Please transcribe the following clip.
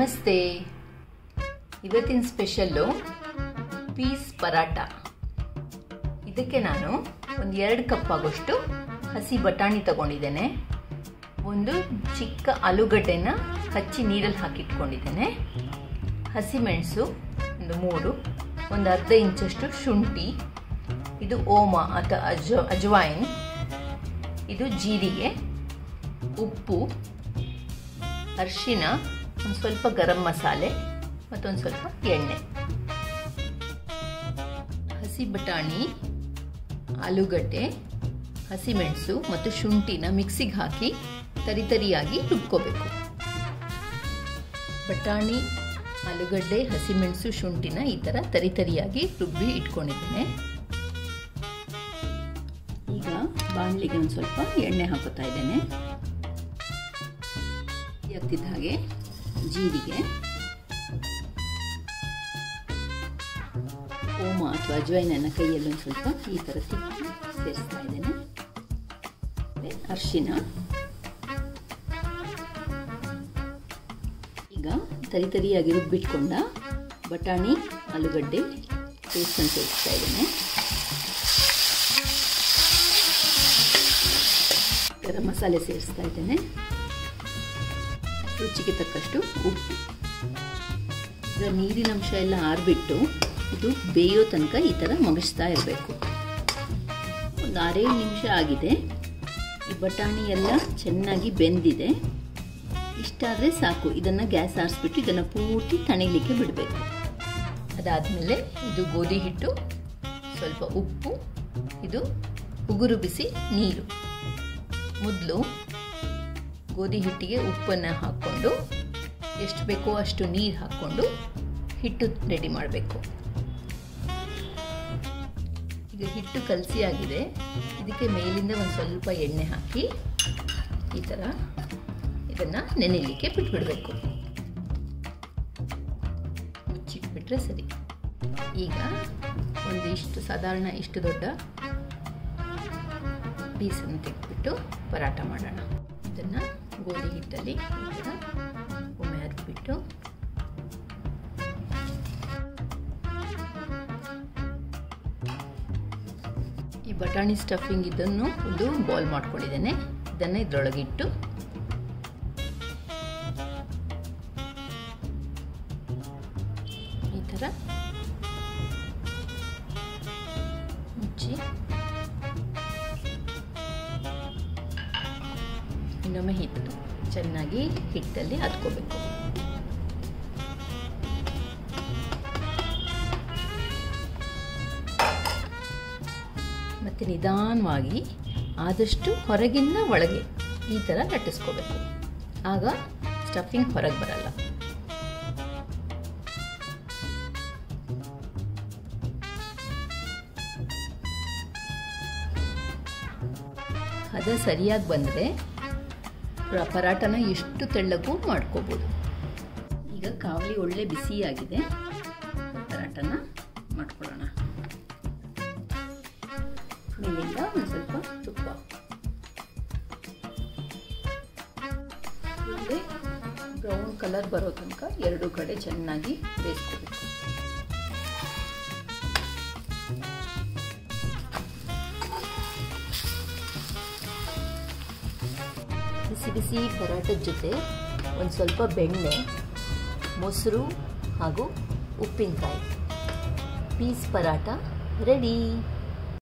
ನಮಸ್ತೆ. ಇವತ್ತಿನ special piece paratha. ಇದಕ್ಕೆ ನಾನು ಒಂದು 2 ಕಪ್ ಆಗೋಷ್ಟು ಹಸಿ ಬಟಾಣಿ ತಗೊಂಡಿದ್ದೇನೆ. ಒಂದು ಚಿಕ್ಕ ಆಲೂಗಡ್ಡೆನ ಹಚ್ಚಿ ನೀರಲ್ಲಿ ಹಾಕಿಟ್ಕೊಂಡಿದ್ದೇನೆ. ಹಸಿಮೆಣಸು ಒಂದು 3, ಒಂದು ಅರ್ಧ ಇಂಚಷ್ಟು ಶುಂಠಿ, ಇದು ಓಮ ಅಥವಾ ಅಜ್ವೈನ್, ಇದು ಜೀರಿಗೆ, ಉಪ್ಪು, ಅರಿಶಿನ, ಒಂದು ಸ್ವಲ್ಪ ಗರಂ ಮಸಾಲೆ ಮತ್ತೊಂದು ಸ್ವಲ್ಪ ಎಣ್ಣೆ. ಹಸಿ ಬಟಾಣಿ, ಆಲೂಗಡ್ಡೆ, ಹಸಿಮೆಣಸು ಮತ್ತು ಶುಂಠಿನ ಮಿಕ್ಸಿಗೆ ಹಾಕಿ ತರಿತರಿಯಾಗಿ ರುಬ್ಕೋಬೇಕು. ಬಟಾಣಿ, ಆಲೂಗಡ್ಡೆ, ಹಸಿಮೆಣಸು, ಶುಂಠಿನ ಈ ಥರ ತರಿತರಿಯಾಗಿ ರುಬ್ಬಿ ಇಟ್ಕೊಂಡಿದ್ದೇನೆ. ಈಗ ಬಾಣಲಿಗೆ ಒಂದು ಸ್ವಲ್ಪ ಎಣ್ಣೆ ಹಾಕೋತಾ ಇದ್ದೇನೆ. ಆಗ್ತಿದ್ದ ಹಾಗೆ ಜೀರಿಗೆ, ಓಮ ಅಥವಾ ಅಜ್ವೈನನ್ನು ಕೈಯಲ್ಲಿ ಒಂದು ಸ್ವಲ್ಪ ಈ ಥರ ತಿಕ್ಕಿ ಸೇರಿಸ್ತಾ ಇದ್ದೇನೆ. ಅರಿಶಿನ, ಈಗ ತರಿತರಿಯಾಗಿ ರುಬ್ಬಿಟ್ಕೊಂಡ ಬಟಾಣಿ, ಆಲೂಗಡ್ಡೆ ಪೇಸ್ಟನ್ನು ಸೇರಿಸ್ತಾ ಇದ್ದೇನೆ. ಗರಂ ಮಸಾಲೆ ಸೇರಿಸ್ತಾ ಇದ್ದೇನೆ. ರುಚಿಗೆ ತಕ್ಕಷ್ಟು ಉಪ್ಪು. ಈಗ ನೀರಿನ ಅಂಶ ಎಲ್ಲ ಆರಿಬಿಟ್ಟು ಇದು ಬೇಯೋ ತನಕ ಈ ಥರ ಮಗಿಸ್ತಾ ಇರಬೇಕು. ಒಂದು 6-7 ನಿಮಿಷ ಆಗಿದೆ. ಈ ಬಟಾಣಿ ಎಲ್ಲ ಚೆನ್ನಾಗಿ ಬೆಂದಿದೆ. ಇಷ್ಟಾದರೆ ಸಾಕು. ಇದನ್ನು ಗ್ಯಾಸ್ ಆರಿಸ್ಬಿಟ್ಟು ಇದನ್ನು ಪೂರ್ತಿ ತಣಿಲಿಕ್ಕೆ ಬಿಡಬೇಕು. ಅದಾದಮೇಲೆ ಇದು ಗೋಧಿ ಹಿಟ್ಟು, ಸ್ವಲ್ಪ ಉಪ್ಪು, ಇದು ಉಗುರು ಬಿಸಿ ನೀರು. ಮೊದಲು ಗೋಧಿ ಹಿಟ್ಟಿಗೆ ಉಪ್ಪನ್ನು ಹಾಕ್ಕೊಂಡು ಎಷ್ಟು ಬೇಕೋ ಅಷ್ಟು ನೀರು ಹಾಕ್ಕೊಂಡು ಹಿಟ್ಟು ರೆಡಿ ಮಾಡಬೇಕು. ಈಗ ಹಿಟ್ಟು ಕಲಸಿ ಆಗಿದೆ. ಇದಕ್ಕೆ ಮೇಲಿಂದ ಒಂದು ಸ್ವಲ್ಪ ಎಣ್ಣೆ ಹಾಕಿ ಈ ಥರ ಇದನ್ನು ನೆನೆಯಲಿಕ್ಕೆ ಬಿಟ್ಬಿಡಬೇಕು. ಮುಚ್ಚಿಟ್ಬಿಟ್ರೆ ಸರಿ. ಈಗ ಒಂದಿಷ್ಟು ಸಾಧಾರಣ ಇಷ್ಟು ದೊಡ್ಡ ಪೀಸನ್ನು ತೆಗೆದುಬಿಟ್ಟು ಪರಾಟ ಮಾಡೋಣ. ಇದನ್ನು ಗೋಧಿ ಹಿಟ್ಟಲ್ಲಿ ಈ ಥರ ಒಮ್ಮೆ ಹರಿಬಿಟ್ಟು ಈ ಬಟಾಣಿ ಸ್ಟಫಿಂಗ್ ಇದನ್ನು ಒಂದು ಬಾಲ್ ಮಾಡ್ಕೊಂಡಿದ್ದೇನೆ. ಇದನ್ನು ಇದರೊಳಗಿಟ್ಟು ಈ ಥರ ಮುಚ್ಚಿ ಇನ್ನೊಮ್ಮೆ ಹಿಟ್ಟು ಚೆನ್ನಾಗಿ ಹಿಟ್ಟಲ್ಲಿ ಅದ್ಕೋಬೇಕು. ಮತ್ತು ನಿಧಾನವಾಗಿ ಆದಷ್ಟು ಹೊರಗಿಂದ ಒಳಗೆ ಈ ಥರ ಲಟ್ಟಿಸ್ಕೋಬೇಕು. ಆಗ ಸ್ಟಫಿಂಗ್ ಹೊರಗೆ ಬರಲ್ಲ. ಅದು ಸರಿಯಾಗಿ ಬಂದರೆ ಪರಾಟನ ಎಷ್ಟು ತೆಳ್ಳಗೂ ಮಾಡ್ಕೋಬೋದು. ಈಗ ಕಾವಲಿ ಒಳ್ಳೆ ಬಿಸಿಯಾಗಿದೆ. ಪರಾಟನ ಮಾಡ್ಕೊಳ್ಳೋಣ. ಮೇಲಿಂದ ಒಂದು ಸ್ವಲ್ಪ ತುಪ್ಪ, ಒಳ್ಳೆ ಬ್ರೌನ್ ಕಲರ್ ಬರೋ ತನಕ 2 ಕಡೆ ಚೆನ್ನಾಗಿ ಬೇಯಿಸ್ಕೋಬೇಕು. ಬಿಸಿ ಬಿಸಿ ಪರಾಟದ ಜೊತೆ ಒಂದು ಸ್ವಲ್ಪ ಬೆಣ್ಣೆ, ಮೊಸರು ಹಾಗೂ ಉಪ್ಪಿನಕಾಯಿ, ಪೀಸ್ ಪರಾಟ ರೆಡಿ.